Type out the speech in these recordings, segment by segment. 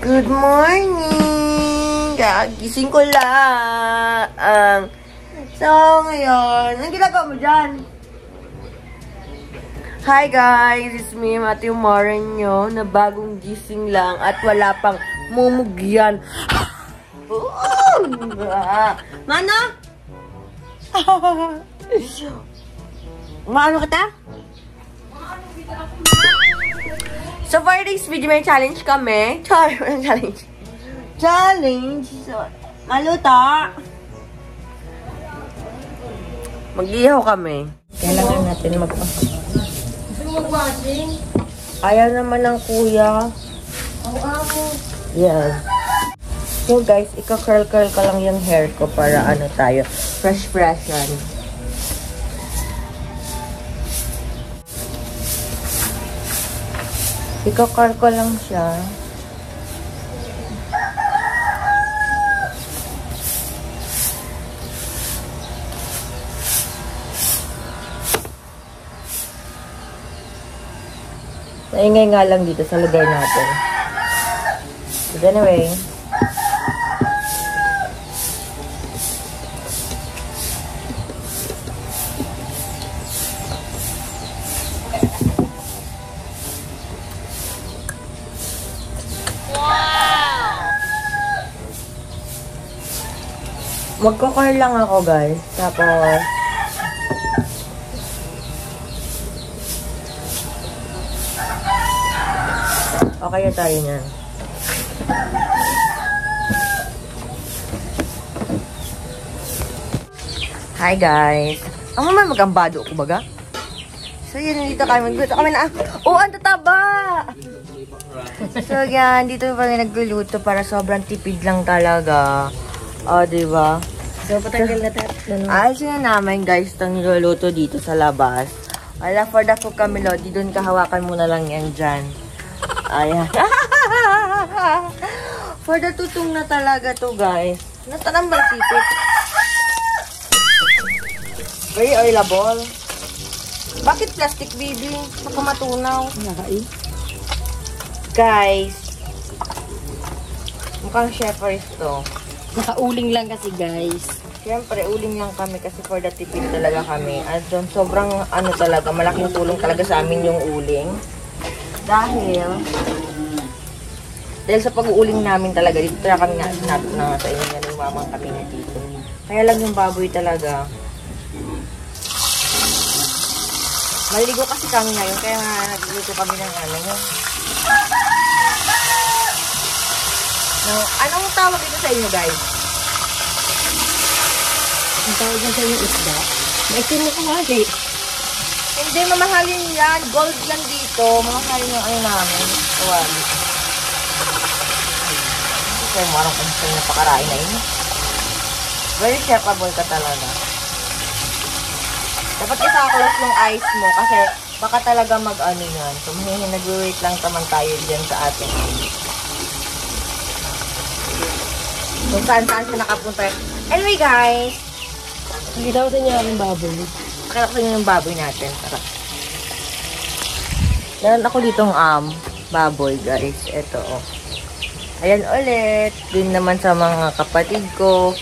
Good morning! Gising ko lang. So, ngayon, anong ginagawa mo dyan? Hi guys! It's me, Matthew Morenyo, na bagong gising lang at wala pang mumugyan. Mano? Maano kita? So, for this video, may challenge kami. Challenge. So, maluto. Mag-ihaw kami. Kailangan natin Gusto mo mag-washing? Ayaw naman ng kuya. Yes. So, guys, ika-curl-curl ko lang yung hair ko para ano tayo. Fresh yan. Ika-curl ko lang siya. Naingay nga lang dito sa lugar natin. But anyway. Magko-curl lang ako, guys. Tapos okay na tayo niyan. Hi, guys. Ang mamay magambado ako baga. So, yun, dito kami. Magluto kami na. Oh, ang tataba! So, yan. Dito kami nagluluto para sobrang tipid lang talaga. Oh, diba? So, patanggal na tayo. Ayos na namin, guys, itong niluluto dito sa labas. Wala, for the cook kami, Lodi. Doon kahawakan mo na lang yan dyan. Ayan. For the tutong na talaga to, guys. Natanang ba sipit? Very oilable. Bakit plastic, baby? Baka matunaw. Nakain. Guys. Mukhang shepherd's to. Nakauling lang kasi, guys. Siyempre, uling lang kami kasi for the tipid talaga kami. At sobrang ano talaga, malaking tulong talaga sa amin yung uling. Dahil sa pag-uuling namin talaga, dito na kami sinabi na sa inyo na yung mamang kami na dito. Kaya lang yung baboy talaga. Maligo kasi kami ngayon, kaya nagluluto kami ng ano yun. No, anong tawag ito sa inyo, guys? Ang tawag sa inyo isda? Maitin mo kumali. Hindi, mamahalin yan. Gold lang dito. Mamahalin yung ano namin. Kawali. Hindi kayo marang kung napakarain na yun. Very shapeable ka talaga. Dapat isa-close yung eyes mo kasi baka talaga mag-ano yan. So, nag-wait lang naman tayo dyan sa atin. Kung saan-saan siya nakapunta. Anyway, guys. Nakita ko sa inyo ang baboy. Nakita ko sa inyo yung baboy natin. Tara. Meron ako ditong baboy, guys. Ito, oh. Ayan ulit. Dun naman sa mga kapatid ko.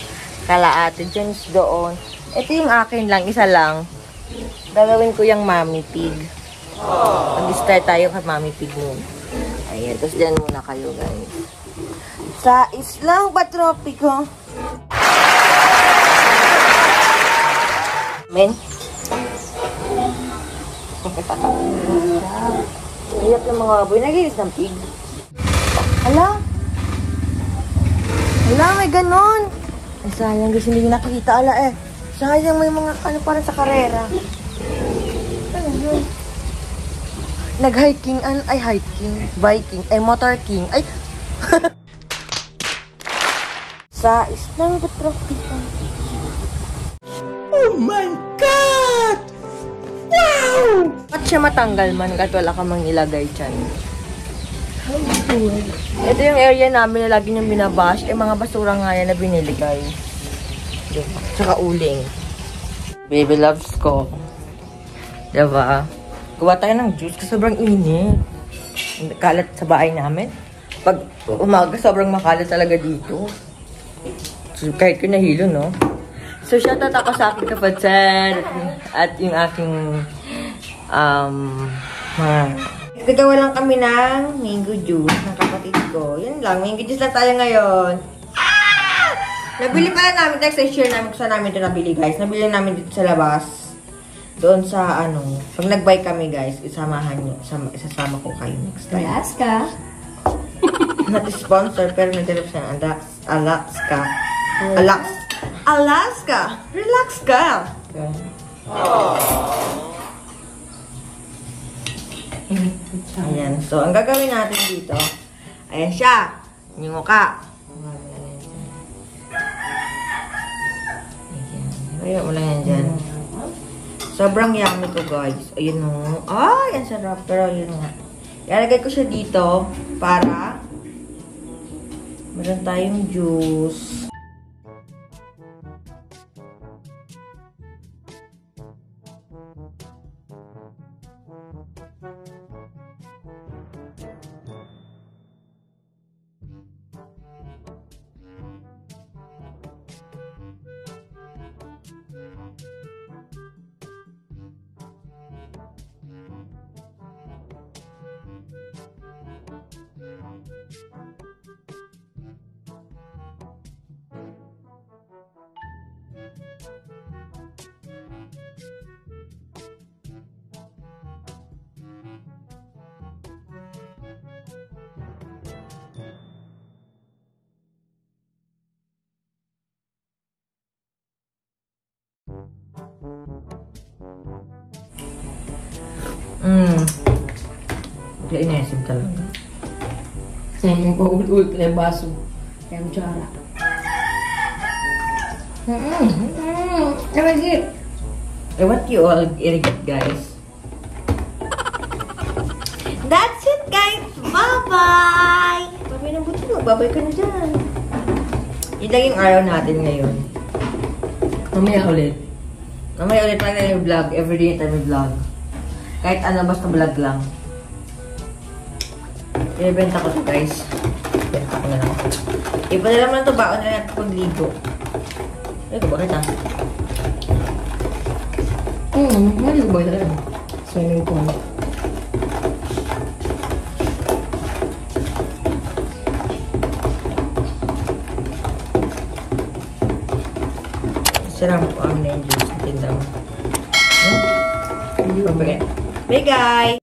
Kala ate James doon. Ito yung akin lang. Isa lang. Gagawin ko yung mommy pig. Mag-start tayo kay mommy pig mo. Ayan. Tapos dyan muna kayo, guys. Sa islang patropiko. Men. Hirap ng mga baboy. Nagilis ng pig. Hala? Hala, may ganon. Ay, sayang guys, hindi nakikita. Ala eh. Sayang may mga ano para sa karera. Ano yun? Nag-hiking. Ay, hiking. Biking. Ay, motor king. Ay. Sa islang patropiko. Oh my God! Wow! At siya matanggal man kahit wala ka mang ilagay dyan. Ito yung area namin na lagi niyang binabash. Mga basura nga yan na biniligay. Tsaka uling. Baby loves ko. Diba? Gawa tayo ng juice kasi sobrang init. Kalat sa bahay namin. Pag umaga, sobrang makalat talaga dito. So, kahit ko nahilo, no? So, shoutout ako sa aking kapatid at yung aking mga... Gagawa lang kami ng mango juice ng kapatid ko. Yan lang, mango juice lang tayo ngayon. Ah! Nabili pala namin, text share namin kung saan namin ito nabili, guys. Nabili namin dito sa labas. Doon sa, pag nag-buy kami, guys, isamahan nyo, isasama ko kayo next time. Alaska. Not sponsor, pero nag-relap siya ng Alaska. Alaska! Relax ka! Ayan. So, ang gagawin natin dito, ayan siya. Yung mukha. Ayan. Ayan mo lang yan dyan. Sobrang yummy to, guys. Ayun o. Ay, ang sarap. Pero yun nga. Ilalagay ko siya dito para meron tayong juice. Kaya inesim talaga. Yung paulit-ulit na yung baso. Kaya ang tsara. Karagit. I want you all irrigate, guys. That's it, guys. Bye-bye! Babay ng buti mo. Babay ka na dyan. Yun lang yung araw natin ngayon. Mamaya ulit. Mamaya ulit lang na yung vlog. Everyday tayo may vlog. Kahit ano, basta vlog lang. Ibenta ko to, guys. Ibenta ko na lang. Iba na naman ito. Baon na lang ito pagligo. Ay, bakit ah? Maligo ba talaga? Swimming pool. Sarap po ang na yung juice. Tinda mo. Bye, guys!